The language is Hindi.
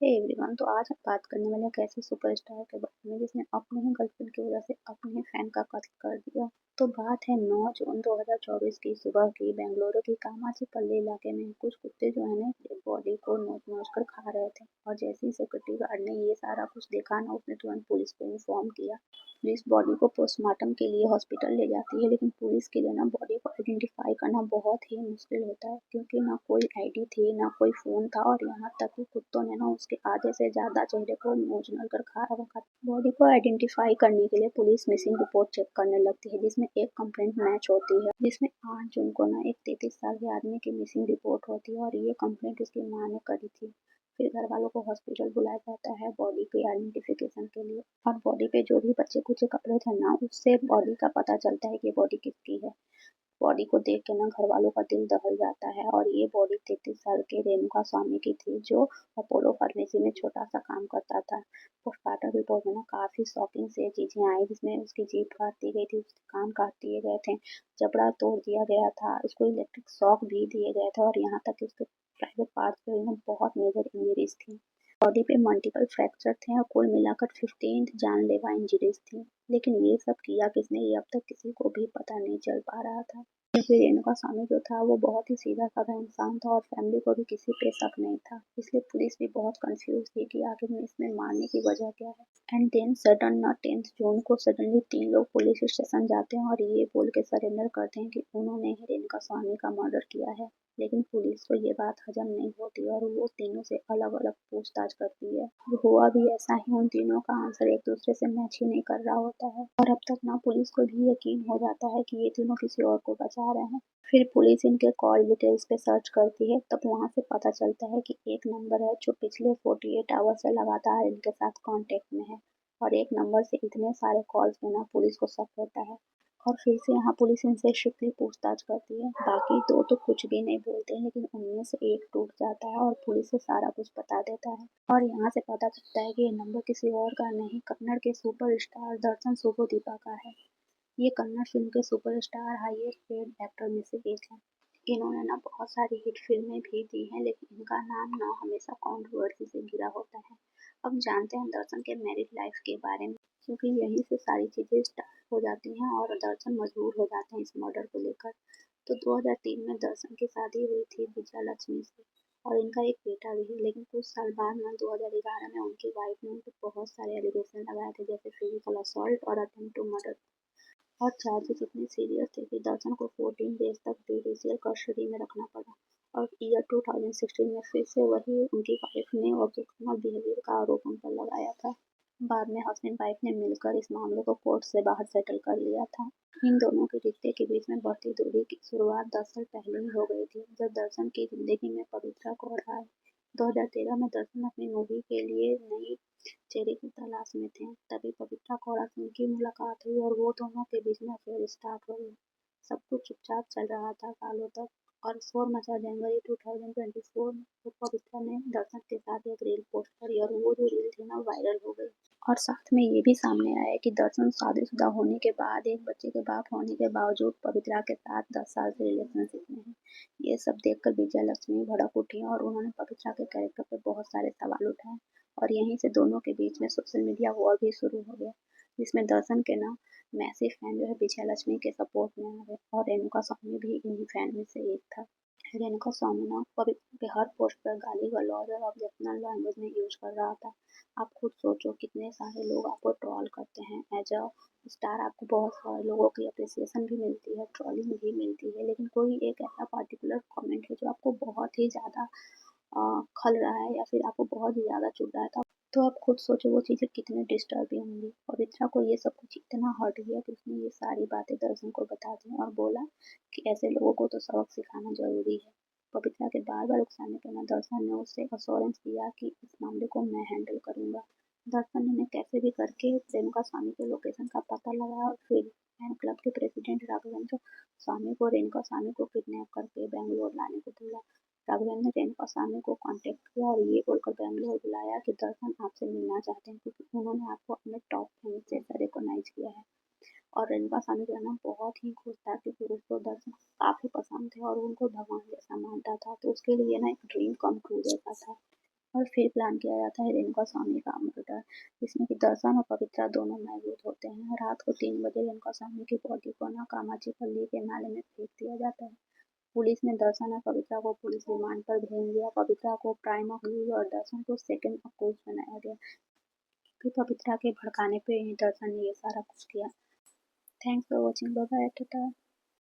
हे एवरीवन, तो आज हम बात करने वाले हैं एक ऐसे सुपरस्टार के बारे में जिसने अपने ही गर्लफ्रेंड की वजह से अपने ही फैन का कत्ल कर दिया। तो बात है 9 जून 2024 की सुबह की। बेंगलुरु की कामाचीपल्ली इलाके में कुछ कुत्ते जो है ना डेड बॉडी को नोच नोच कर खा रहे थे, और जैसे ही सिक्योरिटी गार्ड ने ये सारा कुछ देखा ना, उसने तुरंत पुलिस को इन्फॉर्म किया। पुलिस बॉडी को पोस्टमार्टम के लिए हॉस्पिटल ले जाती है, लेकिन पुलिस के लिए ना बॉडी को आइडेंटिफाई करना बहुत ही मुश्किल होता है, क्योंकि ना कोई आईडी थी, ना कोई फोन था, और यहाँ तक कि कुत्तों ने ना उसके आधे से ज्यादा चेहरे को नोच नोच कर खा रखा था। बॉडी को आइडेंटिफाई करने के लिए पुलिस मिसिंग रिपोर्ट चेक करने लगती है, जिसमें एक कंप्लेंट मैच होती है, जिसमें 8 जून को ना एक 33 साल के आदमी की मिसिंग रिपोर्ट होती है, और ये कंप्लेंट उसकी माँ ने करी थी। फिर घर वालों को हॉस्पिटल बुलाया जाता है बॉडी के आइडेंटिफिकेशन के लिए, और बॉडी पे जो भी बच्चे कुछ कपड़े थे ना, उससे बॉडी का पता चलता है कि बॉडी किसकी है। बॉडी को देख के ना घर वालों का दिल दहल जाता है, और ये बॉडी 33 साल के रेणुका स्वामी की थी, जो अपोलो फार्मेसी में छोटा सा काम करता था। पोस्टमार्टम रिपोर्ट में ना काफी शॉकिंग से चीजें आई, जिसमें उसकी जीभ काट दी गई थी, उसके कान काट दिए गए थे, जबड़ा तोड़ दिया गया था, उसको इलेक्ट्रिक शॉक भी दिए गए थे, और यहाँ तक कि उसके प्राइवेट पार्ट्स पे ना बहुत मेजर इंजरीज थी। बॉडी पे मल्टीपल फ्रैक्चर थे, और कुल मिलाकर 15 जानलेवा इंजरीज थी। लेकिन ये सब किया किसने, ये अब तक किसी को भी पता नहीं चल पा रहा था, क्योंकि रेणुका स्वामी जो था वो बहुत ही सीधा साधा इंसान था, और फैमिली को भी किसी पे शक नहीं था। इसलिए पुलिस भी बहुत कंफ्यूज थी कि आखिर में इसमें मारने की वजह क्या है। एंड देन सडन ना 10 जून को सडनली 3 लोग पुलिस स्टेशन जाते हैं, और ये बोल के सरेंडर करते हैं कि उन्होंने ही रेणुका स्वामी का मर्डर किया है। लेकिन पुलिस को ये बात हजम नहीं होती, और वो तीनों से अलग अलग पूछताछ करती है। हुआ भी ऐसा ही, उन तीनों का आंसर एक दूसरे से मैच ही नहीं कर रहा होता है, और अब तक ना पुलिस को भी यकीन हो जाता है कि ये तीनों किसी और को बचा रहे हैं। फिर पुलिस इनके कॉल डिटेल्स पे सर्च करती है, तब वहां से पता चलता है कि एक नंबर है जो पिछले 48 आवर से लगातार इनके साथ कांटेक्ट में है, और एक नंबर से इतने सारे कॉल्स में ना पुलिस को शक होता है। और फिर से यहाँ पुलिस इनसे स्ट्रिक्टली पूछताछ करती है। बाकी दो तो कुछ भी नहीं बोलते, लेकिन उनमें से एक टूट जाता है और पुलिस से सारा कुछ बता देता है, और यहाँ से पता चलता है कि ये नंबर किसी और का नहीं, कन्नड़ के सुपरस्टार दर्शन शुभदीपा का है। ये कन्नड़ फिल्म के सुपरस्टार हाईएस्ट पेड एक्टर में से एक है। इन्होंने ना बहुत सारी हिट फिल्में भी दी हैं, लेकिन इनका नाम ना हमेशा कंट्रोवर्सी से घिरा होता है। अब जानते हैं दर्शन के मैरिड लाइफ के बारे में, क्योंकि यहीं से सारी चीजें स्टार्ट हो जाती हैं, और दर्शन मजबूर हो जाते हैं इस मर्डर को लेकर। तो 2003 में दर्शन की शादी हुई थी विजया लक्ष्मी से, और इनका एक बेटा भी है। लेकिन कुछ साल बाद ना 2011 में उनकी वाइफ ने उन पर बहुत सारे एलिगेशन लगाए थे, जैसे फिजिकल असॉल्ट और अटेम्प्ट टू मर्डर, और चार्जेस इतने सीरियस थे कि दर्शन को 14 डेज तक जुडिशियल कस्टडी में रखना पड़ा। और ईयर 2016 में फिर से वही उनकी वाइफ ने ऑब्जेक्शनल बिहेवियर का आरोप उन पर लगाया था। बाद में हस्बैंड वाइफ ने मिलकर इस मामले को कोर्ट से बाहर सेटल कर लिया था। इन दोनों के रिश्ते के बीच में बढ़ती दूरी की शुरुआत 10 साल पहले ही हो गई थी, जब दर्शन की जिंदगी में पवित्रा कौर आए। 2013 में दर्शन अपनी मूवी के लिए नई चेहरे की तलाश में थे, तभी पवित्रा कौर से उनकी मुलाकात हुई, और वो दोनों के बीच में अफेयर स्टार्ट हो गई। सब कुछ चुपचाप चल रहा था सालों तक, और शोर मचा जनवरी 2024 में तो पवित्रा ने दर्शन के साथ एक रील पोस्ट करी, और वो जो रील थी ना वायरल हो गई। और साथ में ये भी सामने आया कि दर्शन शादीशुदा होने के बाद, एक बच्चे के बाप होने के बावजूद पवित्रा के साथ 10 साल से रिलेशनशिप में है। ये सब देखकर विजया लक्ष्मी भड़क उठी, और उन्होंने पवित्रा के कैरेक्टर पे बहुत सारे सवाल उठाए, और यहीं से दोनों के बीच में सोशल मीडिया वॉर भी शुरू हो गया, जिसमें दर्शन के ना मैसिव फैन जो है विजया लक्ष्मी के सपोर्ट में आ गए, और रेणुका स्वामी भी इन्हीं फैन में से एक था। रेणुका स्वामी ना पवित्र के हर पोस्ट पर गाली गलौज और ऑब्जेक्शनल लैंग्वेज में यूज कर रहा था। आप खुद सोचो, कितने सारे लोग आपको ट्रोल करते हैं एज अ स्टार, आपको बहुत सारे लोगों की अप्रिसिएशन भी मिलती है, ट्रोलिंग भी मिलती है, लेकिन कोई एक ऐसा पर्टिकुलर कमेंट है जो आपको बहुत ही ज्यादा खल रहा है, या फिर आपको बहुत ही ज्यादा चुभ रहा है, तो आप खुद सोचो वो चीजें कितनी डिस्टर्बिंग होंगी। पवित्रा को ये सब कुछ इतना हर्ट गया कि उसने ये सारी बातें दर्शन को बता दी, और बोला कि ऐसे लोगों को तो सबक सिखाना जरूरी है। पवित्रा के बार बार उकसाने पर ना दर्शन ने उससे अश्योरेंस दिया कि इस मामले को मैं हैंडल करूंगा। दर्शन ने कैसे भी करके रेणुका स्वामी के लोकेशन का पता लगाया, और फिर फैन क्लब के प्रेसिडेंट राघवेंद्र स्वामी को रेणुका स्वामी को किडनैप करके बेंगलोर लाने को बोला। राघवेंद्र ने रेणुका स्वामी को कांटेक्ट किया, और ये बोलकर बेंगलोर बुलाया कि दर्शन आपसे मिलना चाहते हैं, क्योंकि उन्होंने आपको अपने टॉप फैन से रिकॉग्नाइज किया है। और रेणुका स्वामी जो है ना बहुत ही खुश था, क्योंकि उसको दर्शन काफी पसंद थे, और उनको भगवान जैसा मानता था, तो उसके लिए ना एक ड्रीम कम ट्रू जैसा था। और फिर प्लान किया जाता है रेणुका स्वामी का मर्डर, जिसमें कि दर्शन और पवित्रा दोनों मौजूद होते हैं। रात को 3 बजे रेणुका स्वामी की बॉडी को कामाचीपल्ली के नाले में फेंक दिया जाता है। पुलिस ने दर्शन और पवित्रा को पुलिस रिमांड पर भेज दिया। पवित्रा को प्राइम अक्यूज और दर्शन को सेकंड अक्यूज बनाया गया। फिर पवित्रा के भड़काने पे ही दर्शन ने ये सारा कुछ किया। Thanks for watching, bye bye, Tata.